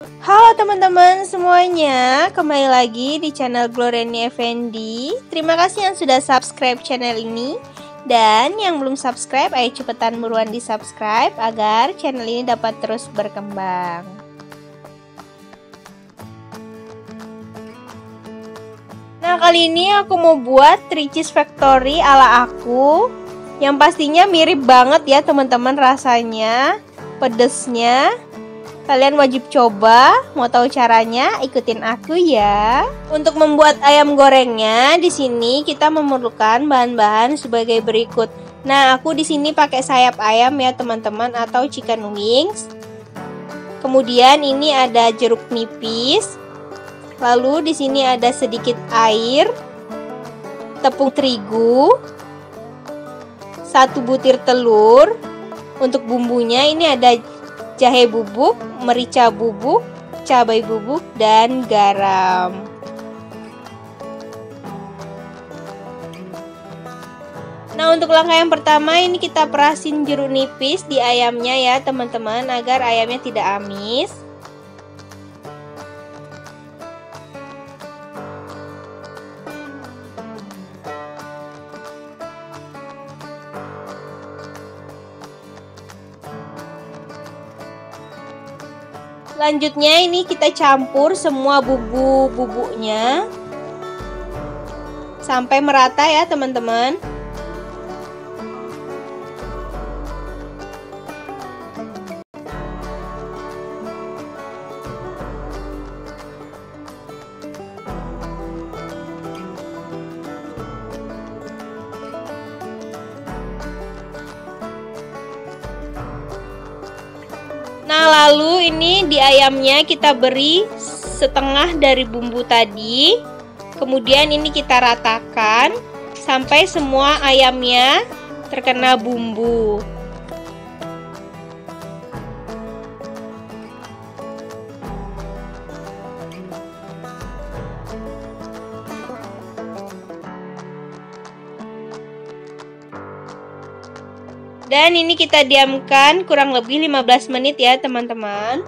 Halo teman-teman semuanya, kembali lagi di channel Gloriani Effendi. Terima kasih yang sudah subscribe channel ini. Dan yang belum subscribe, ayo cepetan buruan di subscribe agar channel ini dapat terus berkembang. Nah, kali ini aku mau buat 3 cheese factory ala aku, yang pastinya mirip banget ya teman-teman rasanya, pedesnya. Kalian wajib coba. Mau tahu caranya? Ikutin aku ya. Untuk membuat ayam gorengnya, di sini kita memerlukan bahan-bahan sebagai berikut. Nah, aku di sini pakai sayap ayam ya teman-teman, atau chicken wings. Kemudian ini ada jeruk nipis. Lalu di sini ada sedikit air, tepung terigu, 1 butir telur. Untuk bumbunya ini ada jahe bubuk, merica bubuk, cabai bubuk, dan garam. Nah, untuk langkah yang pertama ini kita perasin jeruk nipis di ayamnya ya teman-teman, agar ayamnya tidak amis. Selanjutnya ini kita campur semua bumbu-bumbunya sampai merata ya teman-teman. Nah, lalu ini di ayamnya kita beri setengah dari bumbu tadi. Kemudian ini kita ratakan sampai semua ayamnya terkena bumbu. Dan ini kita diamkan kurang lebih 15 menit ya teman-teman.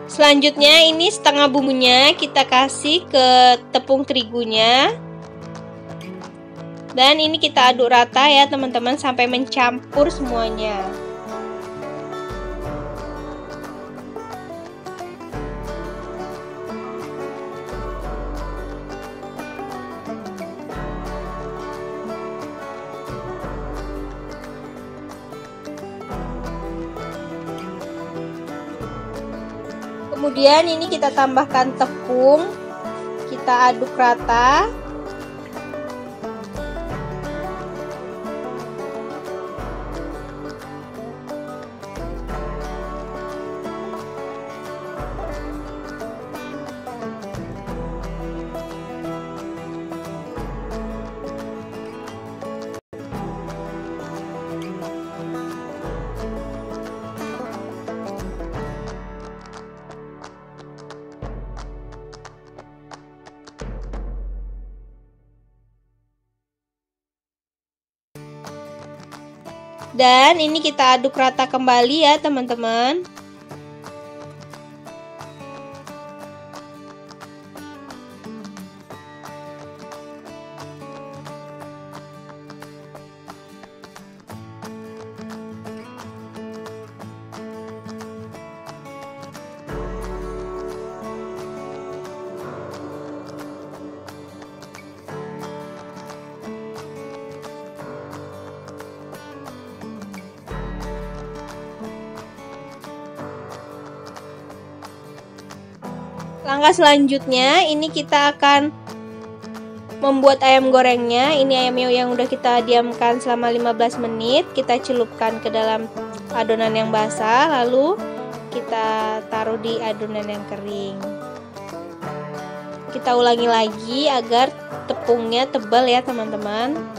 Selanjutnya ini setengah bumbunya kita kasih ke tepung terigunya. Dan ini kita aduk rata ya teman-teman sampai mencampur semuanya. Kemudian ini kita tambahkan tepung, kita aduk rata. Dan ini kita aduk rata kembali ya teman-teman. Langkah selanjutnya ini kita akan membuat ayam gorengnya. Ini ayam yang udah kita diamkan selama 15 menit. Kita celupkan ke dalam adonan yang basah, lalu kita taruh di adonan yang kering. Kita ulangi lagi agar tepungnya tebal ya teman-teman.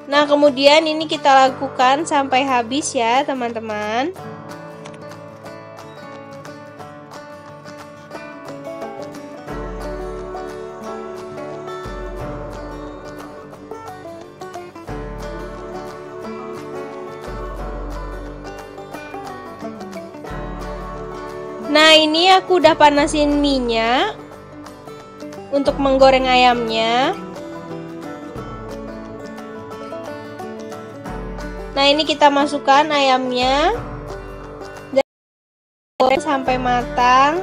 Nah, kemudian ini kita lakukan sampai habis ya, teman-teman. Nah, ini aku udah panasin minyak untuk menggoreng ayamnya. Nah, ini kita masukkan ayamnya dan goreng sampai matang.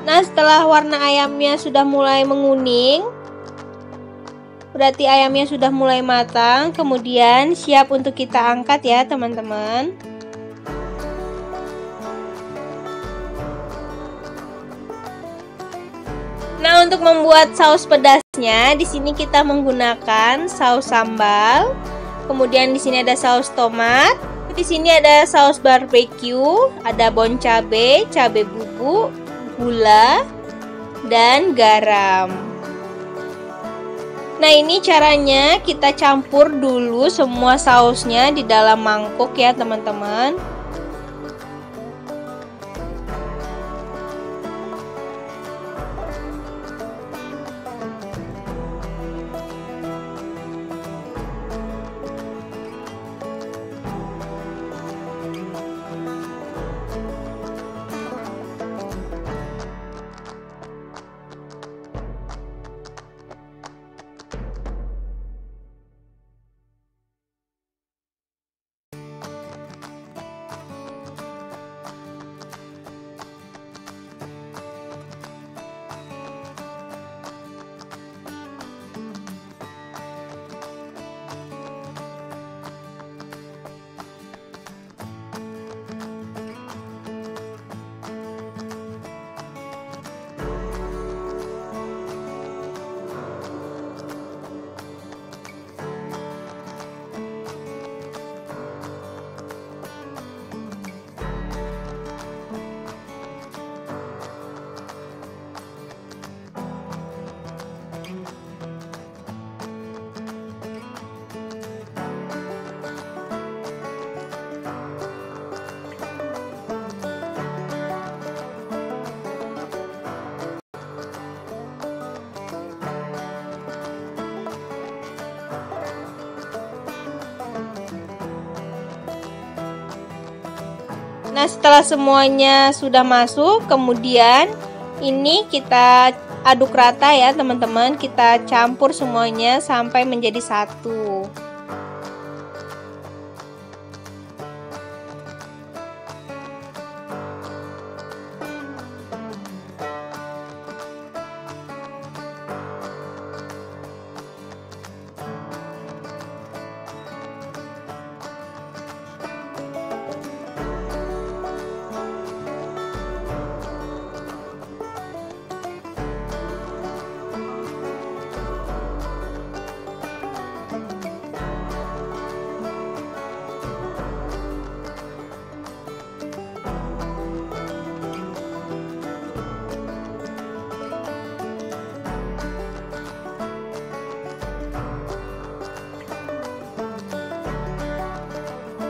Nah, setelah warna ayamnya sudah mulai menguning, berarti ayamnya sudah mulai matang. Kemudian siap untuk kita angkat ya, teman-teman. Nah, untuk membuat saus pedasnya, di sini kita menggunakan saus sambal. Kemudian di sini ada saus tomat. Di sini ada saus barbeque, ada bon cabe, cabe bubuk, gula, dan garam. Nah, ini caranya kita campur dulu semua sausnya di dalam mangkuk ya, teman-teman. Nah, setelah semuanya sudah masuk, kemudian ini kita aduk rata ya, teman-teman. Kita campur semuanya sampai menjadi satu.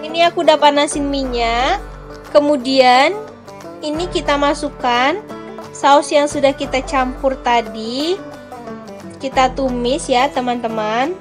Ini aku udah panasin minyak. Kemudian ini kita masukkan saus yang sudah kita campur tadi. Kita tumis ya, teman-teman.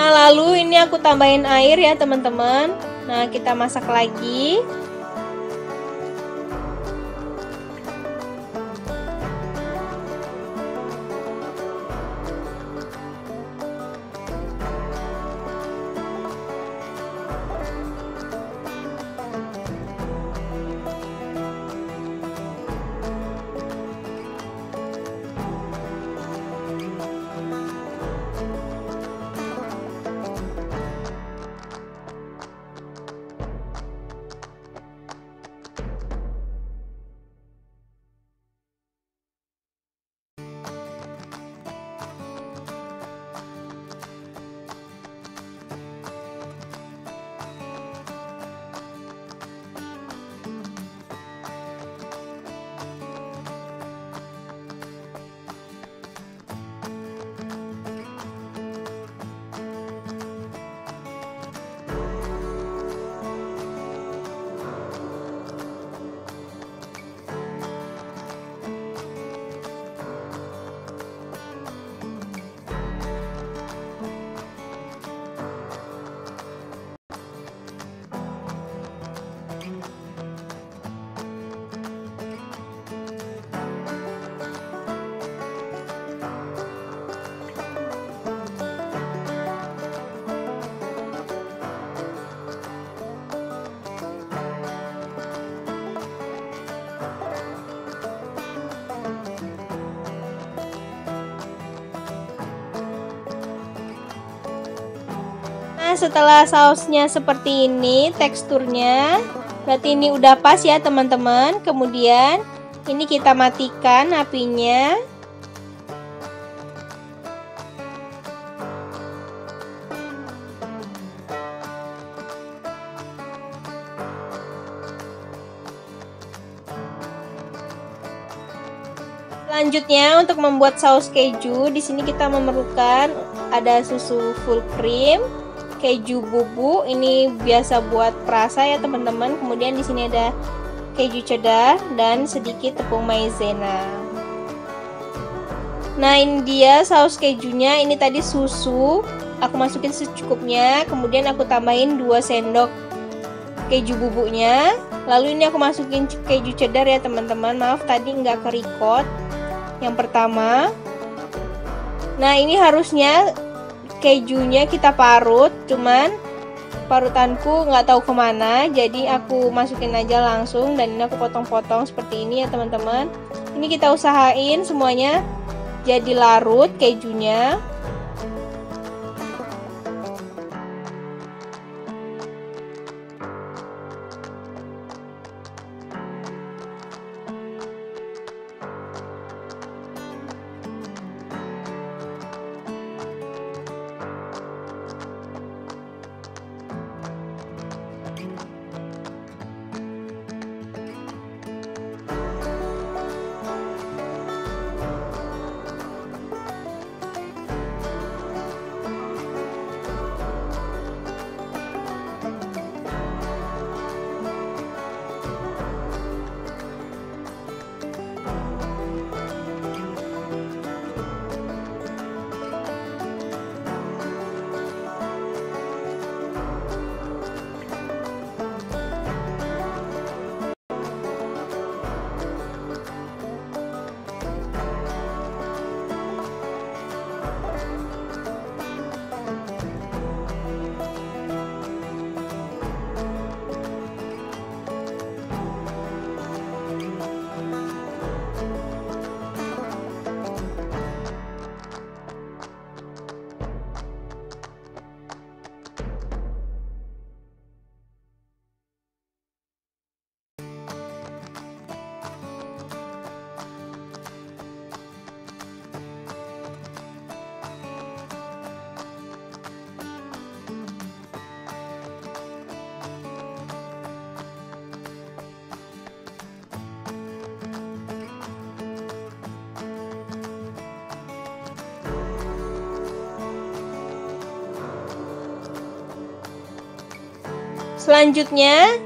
Nah, lalu ini aku tambahin air ya teman-teman. Nah, kita masak lagi. Nah, setelah sausnya seperti ini teksturnya, berarti ini udah pas ya teman-teman. Kemudian ini kita matikan apinya. Selanjutnya untuk membuat saus keju, di sini kita memerlukan ada susu full cream, keju bubuk, ini biasa buat perasa ya teman-teman. Kemudian di sini ada keju cheddar dan sedikit tepung maizena. Nah, ini dia saus kejunya. Ini tadi susu, aku masukin secukupnya. Kemudian aku tambahin 2 sendok keju bubuknya. Lalu ini aku masukin keju cheddar ya teman-teman. Maaf tadi nggak ke record yang pertama. Nah, ini harusnya kejunya kita parut, cuman parutanku nggak tahu kemana, jadi aku masukin aja langsung. Dan ini aku potong-potong seperti ini ya teman-teman. Ini kita usahain semuanya jadi larut kejunya. Selanjutnya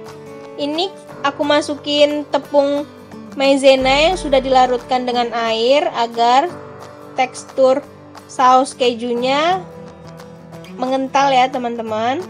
ini aku masukin tepung maizena yang sudah dilarutkan dengan air agar tekstur saus kejunya mengental ya teman-teman.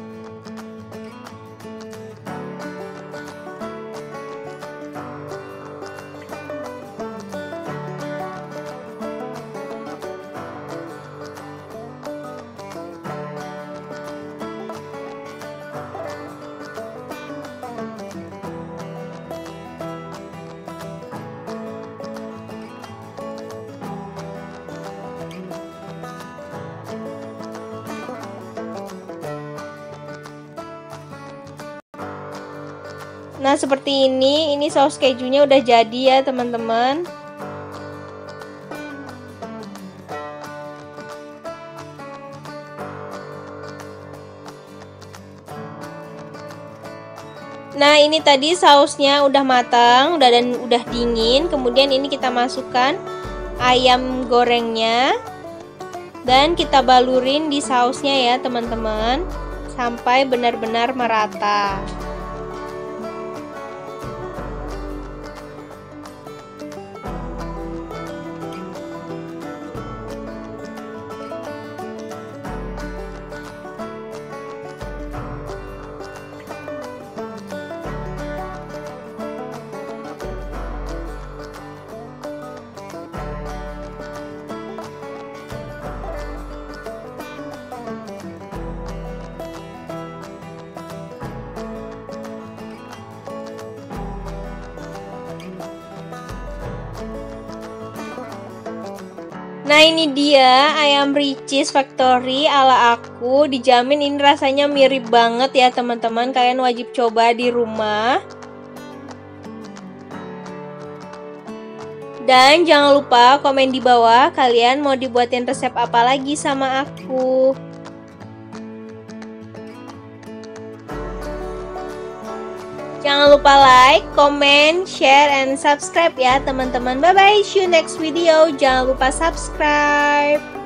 Nah seperti ini saus kejunya udah jadi ya teman-teman. Nah ini tadi sausnya udah matang, udah dingin. Kemudian ini kita masukkan ayam gorengnya dan kita balurin di sausnya ya teman-teman, sampai benar-benar merata. Nah ini dia ayam Richeese Factory ala aku. Dijamin ini rasanya mirip banget ya teman-teman. Kalian wajib coba di rumah. Dan jangan lupa komen di bawah kalian mau dibuatin resep apa lagi sama aku. Jangan lupa like, comment, share, and subscribe ya teman-teman. Bye bye, see you next video. Jangan lupa subscribe.